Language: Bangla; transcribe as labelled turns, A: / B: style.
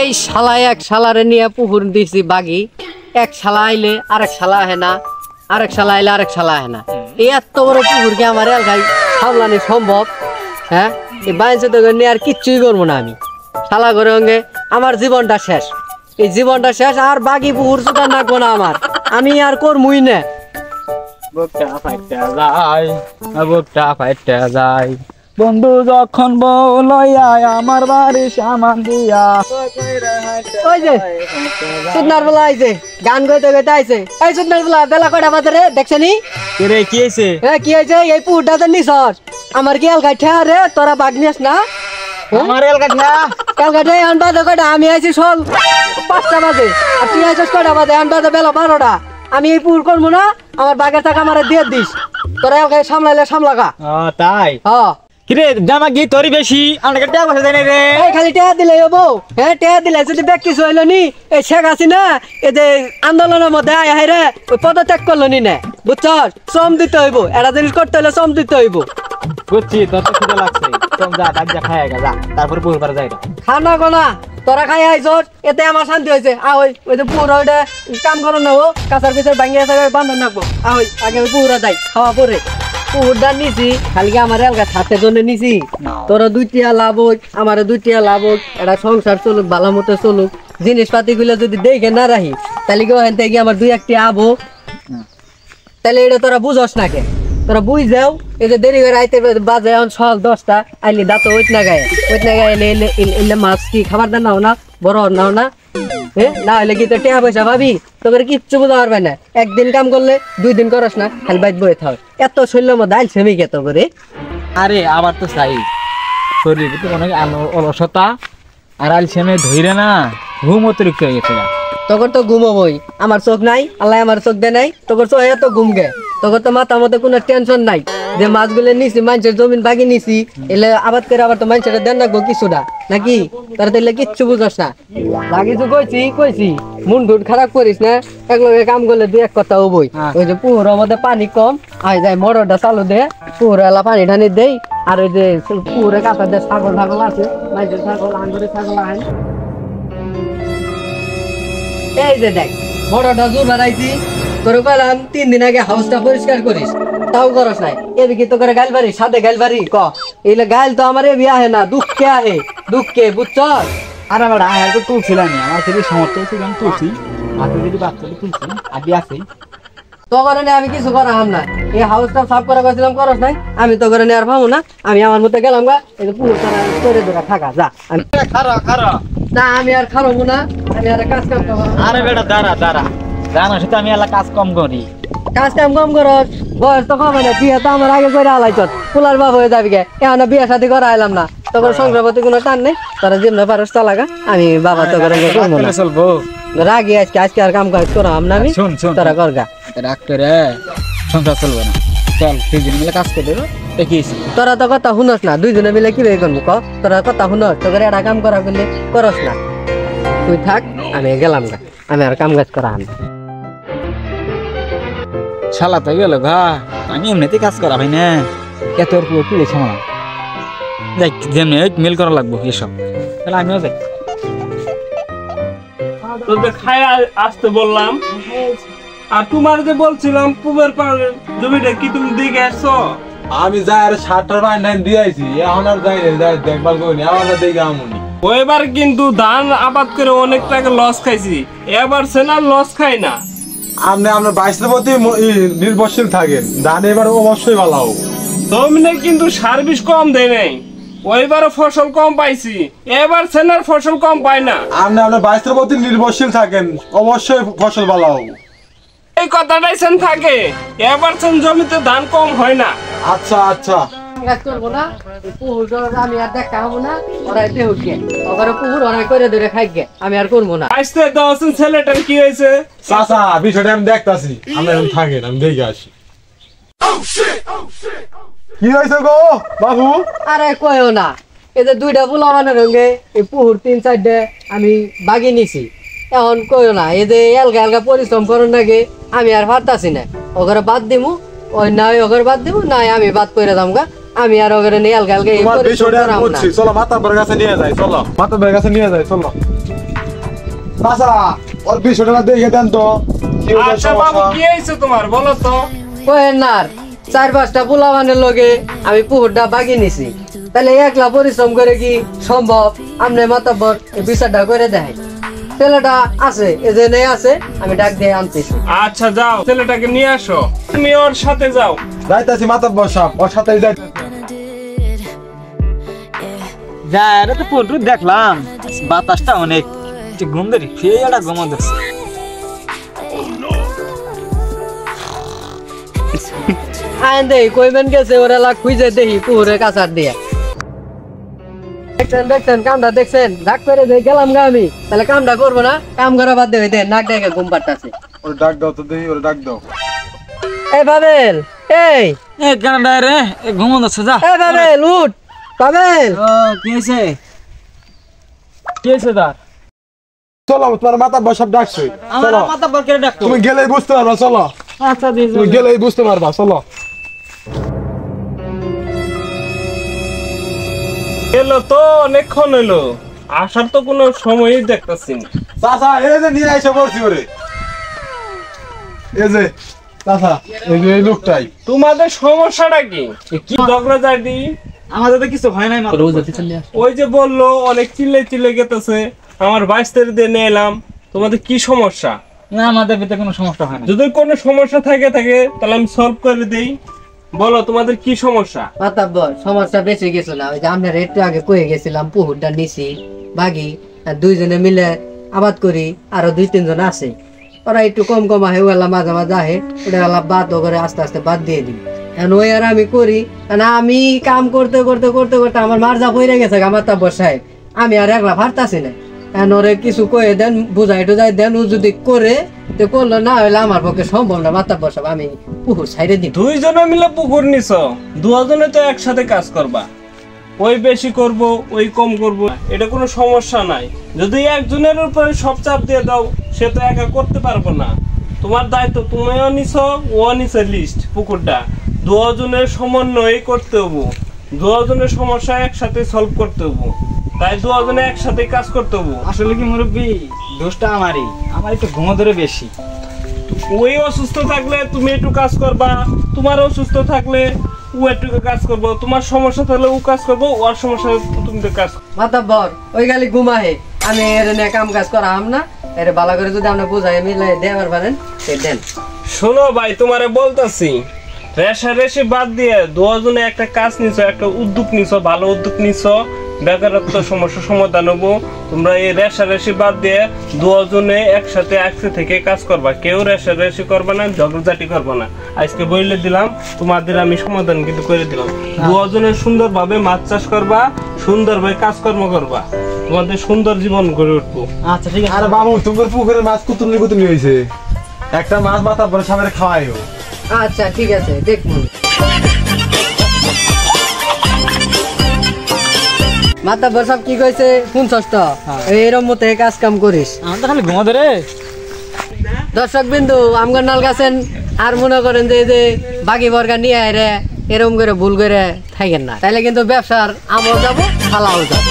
A: এই শালায় এক শালারে নিয়ে পুকুর দিছি বাগি, এক শালা আইলে আরেক শালা আহে না, আরেক শালা আইলে আরেক শালা আহে না। এই এত বড় পুকুর কি আমার এলাকায় সামলানি সম্ভব? হ্যাঁ, এই বাইরে তো নিয়ে আর কিচ্ছুই করবো না আমি। শালা করে সঙ্গে আমার জীবনটা শেষ, এই জীবনটা শেষ। আর বাকি পুকুর সুতা নাকবো না আমার, আমি আর করমুই না।
B: বুকটা ফাইটে যায় বন্ধু যখন বউ লইয়া আমার বাড়ি সামান দিয়া।
A: ওই যে সুন্দর বেলা আইছে, গান গাইতে গাইতে আইছে। এই সুন্দর বেলা, বেলা কয়টা বাজে রে দেখছনি?
B: রে কি হইছে?
A: কি হয়েছে? এই পুকুরটা তো নিছস, আমার কি এলকাই ঠেয়া রে? তোরা বাঘ নিস না?
B: আমার এলকাট না
A: এলকাঠে আন বাজে কয়টা? আমি আইছি সল 5টা বাজে, আর তুই আইছিস কয়টা বাজে? আন বাজে বেলা 12টা। আমি এই পুকুর করবো না, আমার বাঘের টাকা আমার দিয়ে দিস। তোরা এলকাই সামলাইলে সামলাগা।
B: তাই?
A: হ্যাঁ।
B: কিরে জামা কি তোরই বেশি, আমাকে টাকা পয়সা দেয় না রে।
A: এই খালি টাকা দিলে হবো? হ্যাঁ, টাকা দিলে যদি ব্যাগ কিছু হইলো নি, এই শেখ হাসিনা এই যে আন্দোলনের মধ্যে আয় হাই রে ওই পদত্যাগ করলো নি না, বুঝছস? শ্রম দিতে হইব, একটা জিনিস করতে হলে শ্রম দিতে হইব।
B: বুঝছি, তোর তো খিদে লাগছে, তুমি যা ডাক যা খাই যা, তারপর পুকুর পাড়ে যাই।
A: খানা গোনা তোরা খাই আইছস, এতে আমার শান্তি হয়েছে। ওই যে পুকুর ওইটা কাম করো না, ও কাঁচার পিছের ভাঙিয়ে থাকে বান্ধব রাখবো। আগে ওই পুকুরে যাই, খাওয়া পরে পুকুরটা নিছি। খালি আমার এলাকা ছাড়তে জন্য নিছি। তোরা 2টিয়া লাভ হোক, আমার 2টিয়া লাভ হোক, এটা সংসার চলুক, ভালো মতো চলুক। জিনিসপাতি গুলো যদি দেখে না রাখি, তাহলে কি ওখান থেকে আমার 2-1টি আবো। তাহলে এটা তোরা বুঝস না কে? তোরা বুঝ যাও। এই যে দেরি করে আইতে বাজে এখন সকাল 10টা, আইলি দাঁত ওইট না গায়ে এলে মাছ কি খাবার দান নাও না, বড় নাও না? না হলে কি তো টাকা পয়সা ভাবি তোকে কিচ্ছু বোঝা পারবে না। একদিন কাম করলে 2 দিন করস না, খালি বাইত বয়ে থাক। এত শৈল্যের মধ্যে আইল সেমি কে তো করে?
B: আরে আবার তো চাই শরীর তো অনেক অলসতা, আর আলসেমে ধইরে না ঘুম অতিরিক্ত হয়ে গেছে।
A: তোর তো ঘুমোবই, আমার চোখ নাই, আল্লাহ আমার চোখ দে নাই। তোর চোখ এত ঘুম গে, তোর তো মাথা মতো কোনো টেনশন নাই যে মাছগুলো নিছি, মানুষের জমিন বাগি নিছি, এলে আবাদ করে আবার তো মানুষের দেন রাখবো কিছুটা নাকি? তারা তো এলে কিচ্ছু বুঝস না। লাগিছু কইছি মন টুট খারাপ করিস না, একলগে কাম করলে 2-1 কথা হবই। ওই যে পুকুরের মধ্যে পানি কম আই যায়, মোটরটা চালু দে, পুকুরে এলা পানি ঢানি দেই। আর ওই যে পুকুরে কাঁচা দিয়ে ছাগল আছে, মানুষের ছাগল আঙ্গুরের ছাগল আইন। এই যে দেখ মোটরটা জোর বাড়াইছি, তোর কইলাম 3 দিন আগে হাউসটা পরিষ্কার করিস, তাও করস নাই। এদিকে তো করে গাইল বাড়ি, সাথে গাইল বাড়ি ক এইলে গাইল তো আমার এ বিয়া হে না, দুঃখে আহে দুঃখে, বুঝছস?
B: আর আমার আয় তো তুলছিলাম, আমার যদি সমর্থ ছিল আমি তুলছি, আর যদি বাচ্চা তুলছি আগে আছে
A: তো করে আমি কিছু করাম না। এই হাউসটা সাফ করে গেছিলাম, করস নাই। আমি তো করে আর পাবো না, আমি আমার মতো গেলাম গা। এই পুরো করে ধরে থাকা যা। আমি
B: খারা
A: না, আমি আর খারাপো না, আমি আর কাজ কাম করবো।
B: আরে বেটা দাঁড়া জানো সেটা আমি এলা কাজ কম করি।
A: কাজ কাম কম করস, বয়স তো কমে না। বিয়ে তো আমার আগে করে আলাইছ, ফুলার বাপ হয়ে যাবি গে। এখন বিয়ে শাদী করা আইলাম না, তখন সংসার প্রতি কোনো টান নেই। তোরা যেমন পারস চালাগা, আমি বাবা তো করে
B: চলবো।
A: রাগি আজকে আর কাম কাজ করাম না আমি। তোরা করগা
B: রাগ করে সংসার চলবে না, চল 2 দিন মিলে কাজ করে দেবো দেখিয়েছি।
A: তোরা তো কথা শুনস না, 2 জনে মিলে কি বের করবো ক? তোরা কথা শুনস, তোকে একটা কাম করা করলে করস না। তুই থাক, আমি গেলাম গা, আমি আর কাম কাজ করা আন।
B: শালা তো গেল গা, আমি এমনিতে কাজ করা ভাই না, এত কি দেখছো না। যাই যেমনি মেল করা লাগবো এসব, তাহলে আমিও যাই।
C: তোদের খাই আসতে বললাম, আর তোমার যে বলছিলাম পুবের পাড়ে জমিটা কি তুমি দেখে আসছো?
D: আমি যাই আর 60টার বাইন দিয়ে আইছি, এখন আর যাই দেখবার করিনি, আমার দেখে আমনি।
C: ওইবার কিন্তু ধান আবাদ করে অনেক টাকা লস খাইছি, এবার সেনার লস খাই না।
D: আপনি আপনার 22-এর প্রতি নির্ভরশীল থাকেন, ধান এবার অবশ্যই ভালো হোক।
C: জমিনে কিন্তু সার্ভিস কম দেয় নাই, ওইবারও ফসল কম পাইছি, এবার সেনার ফসল কম পাই না।
D: আপনি আপনার 22-এর প্রতি নির্ভরশীল থাকেন, অবশ্যই ফসল ভালো হোক।
C: এই কথাটাই সেন থাকে, এবার সেন জমিতে ধান কম হয় না।
D: আচ্ছা
A: কাজ করবো না, পুকুর আমি আর দেখা হবো না। ওরা এতে উঠে ওখানে পুকুর ওরা করে ধরে খাইকে, আমি আর করবো না।
C: আসতে দশজন ছেলেটার কি হয়েছে?
D: চাচা বিষয়টা আমি দেখতাছি, আপনি এখন থাকেন, আমি দেখে আসি। কি হয়েছে গো বাবু?
A: আরে কয়ও না, এই যে 2টা পোলাপানের সঙ্গে এই পুকুর 3-4টে আমি বাগি নিছি। এখন কয়ও না, এই যে এলগা পরিশ্রম করার নাকি আমি আর পারতাছি না। ওখানে বাদ দিমু, ওই না ওখানে বাদ দিমু, না আমি বাদ করে দাম গা। আমি আর ওখানে নিয়ে এলগা
D: চলো মাতাব্বার কাছে নিয়ে যাই, চলো। চাচা ওর 200 টাকা দিয়ে দেন তো কি হলো
C: আচ্ছা বাবু
D: সমস্যা?
C: কি হয়েছে তোমার বলো তো?
A: কয়েন না 4-5টা পোলাবানের লগে আমি পুকুরটা বাগিয়ে নিছি, তাহলে একলা পরিশ্রম করে কি সম্ভব? আমনে মাতাব্বর এই বিচারটা করে দেয়। ছেলেটা আছে এজেনে আছে, আমি ডাক দিয়ে আনতেছি।
C: আচ্ছা যাও ছেলেটাকে নিয়ে আসো, তুমি ওর সাথে যাও।
D: যাইতাছি মাতাব্বর সাহেব, ওর সাথেই যাই।
B: যা রে তো পুরো দেখলাম বাতাসটা অনেক ঘুম ধরি ফিরে একটা ঘুমো দেখছি।
A: আইন দেই কইবেন গেছে ওরা লাগ খুঁজে দেখি পুকুরের কাছার দিয়ে। দেখছেন কামটা দেখছেন, ডাক করে যে গেলাম গা আমি, তাহলে কামটা করবো না? কাম করা বাদ দিয়ে দেন, নাক ডেকে ঘুম পাড়তাছে।
D: ওর ডাক দাও তো দেই, ওর ডাক দাও।
A: এই বাবেল, এই
B: কানাডা রে ঘুমো দেখছে যা।
A: এই বাবেল উঠ, বাবেল।
B: কি হয়েছে? কি হয়েছে তার?
D: চলো তোমার মাতাব্বর সাহেব ডাকছে,
B: আমার
D: চলো।
B: মাথা বর করে ডাকতো।
D: তুমি গেলেই বুঝতে পারবা, চলো।
B: আচ্ছা দিস
D: তুমি গেলেই বুঝতে পারবা, চলো।
C: এলো তো অনেকক্ষণ এলো, আসার তো কোনো সময়ই দেখতেছি না।
D: চাচা এই যে নিয়ে আইসা পড়ছি ওরে, এই যে চাচা, এই যে এই লোকটাই।
C: তোমাদের সমস্যাটা কি? কি ঝগড়াঝাটি?
B: আমাদের তো কিছু হয় নাই মাত্র।
C: ওই যে বললো অনেক চিল্লে গেতেছে, আমার 22 তারিখ দিয়ে নিয়ে এলাম। তোমাদের কি সমস্যা?
B: না আমাদের ভিতরে কোনো সমস্যা হয় না।
C: যদি কোনো সমস্যা থাকে তাহলে আমি সলভ করে দেই। বলো তোমাদের কি সমস্যা?
A: মাতাব্বর সমস্যা বেশি কিছু না, ওই যে আমরা একটু আগে কয়ে গেছিলাম পুকুরটা নিছি বাগি, আর দুইজনে মিলে আবাদ করি, আরো 2-3 জন আছে, ওরা একটু কম কম আহে, ওলা মাঝে মাঝে আহে, ওটা বাদ করে আস্তে আস্তে বাদ দিয়ে দিই। এখন ওই আর আমি করি, কারণ আমি কাম করতে করতে করতে করতে আমার মার্জা পড়ে গেছে মাতাব্বর সাহেব, আমি আর একলা পারতাছি না। এখন ওরে কিছু কয়ে দেন, বুঝাই টুজাই দেন, ও যদি করে তো করলো, না হইলে আমার পক্ষে সম্ভব না মাতাব্বর সাহেব, আমি পুকুর ছাইড়ে দিই।
C: দুইজনে মিলে পুকুর নিছো, দুজনে তো একসাথে কাজ করবা। ওই বেশি করব, ওই কম করব, এটা কোনো সমস্যা নাই। যদি একজনের উপরে সব চাপ দিয়ে দাও, সে তো একা করতে পারবো না। তোমার দায়িত্ব, তুমিও নিছো, ও নিছে লিস্ট পুকুরটা, দুজনের সমন্বয় করতে হবো, দুজনের সমস্যা একসাথে সলভ করতে হবো, তাই দুজনে একসাথে কাজ করতে হবো।
B: আসলে কি মুরব্বী, দোষটা আমারই, আমার একটু ঘুমো ধরে বেশি।
C: ওই অসুস্থ থাকলে তুমি একটু কাজ করবা, তোমার অসুস্থ থাকলে ও একটু কাজ করবো, তোমার সমস্যা থাকলে ও কাজ করবো, ওর সমস্যা তুমি কাজ করবো।
A: মাতাব্বর ওই গালি ঘুমাহে, আমি এর নিয়ে কাম কাজ করাম না, এর ভালো করে যদি আপনি বুঝাই মিলাই দেবার পারেন সে দেন।
C: শোনো ভাই, তোমারে বলতাছি, রেশারেশি বাদ দিয়ে দুজনে একটা কাজ নিছো, একটা উদ্যোগ নিছো, ভালো উদ্যোগ নিছো, বেকারত্ব সমস্যা সমাধান হবো। তোমরা এই রেশারেশি বাদ দিয়ে দুজনে একসাথে থেকে কাজ করবা, কেউ রেশারেশি করবা না, ঝগড়াঝাটি করবা না। আজকে বইলে দিলাম, তোমাদের আমি সমাধান কিন্তু করে দিলাম। দুজনে সুন্দরভাবে মাছ চাষ করবা, সুন্দরভাবে কাজকর্ম করবা, তোমাদের সুন্দর জীবন গড়ে উঠবো।
B: আচ্ছা ঠিক আছে।
D: আরে বাবু, তোমার পুকুরের মাছ কুতুনি হয়েছে, একটা মাছ মাতাব্বর সামনে খাওয়াইও।
A: আচ্ছা ঠিক আছে, দেখুন মাতাব্বর সব কি কইছে শুনছস তো? এরম মতে কাজ কাম করিস।
B: আমার তো খালি ঘুমো ধরে।
A: দর্শক বিন্দু আমগর নাল গাছেন, আর মনে করেন যে এই যে বাকি বর্গা নিয়ে আয় রে এরম করে ভুল করে থাকেন না, তাইলে কিন্তু ব্যবসার আমল যাবো, ফালাও যাবো।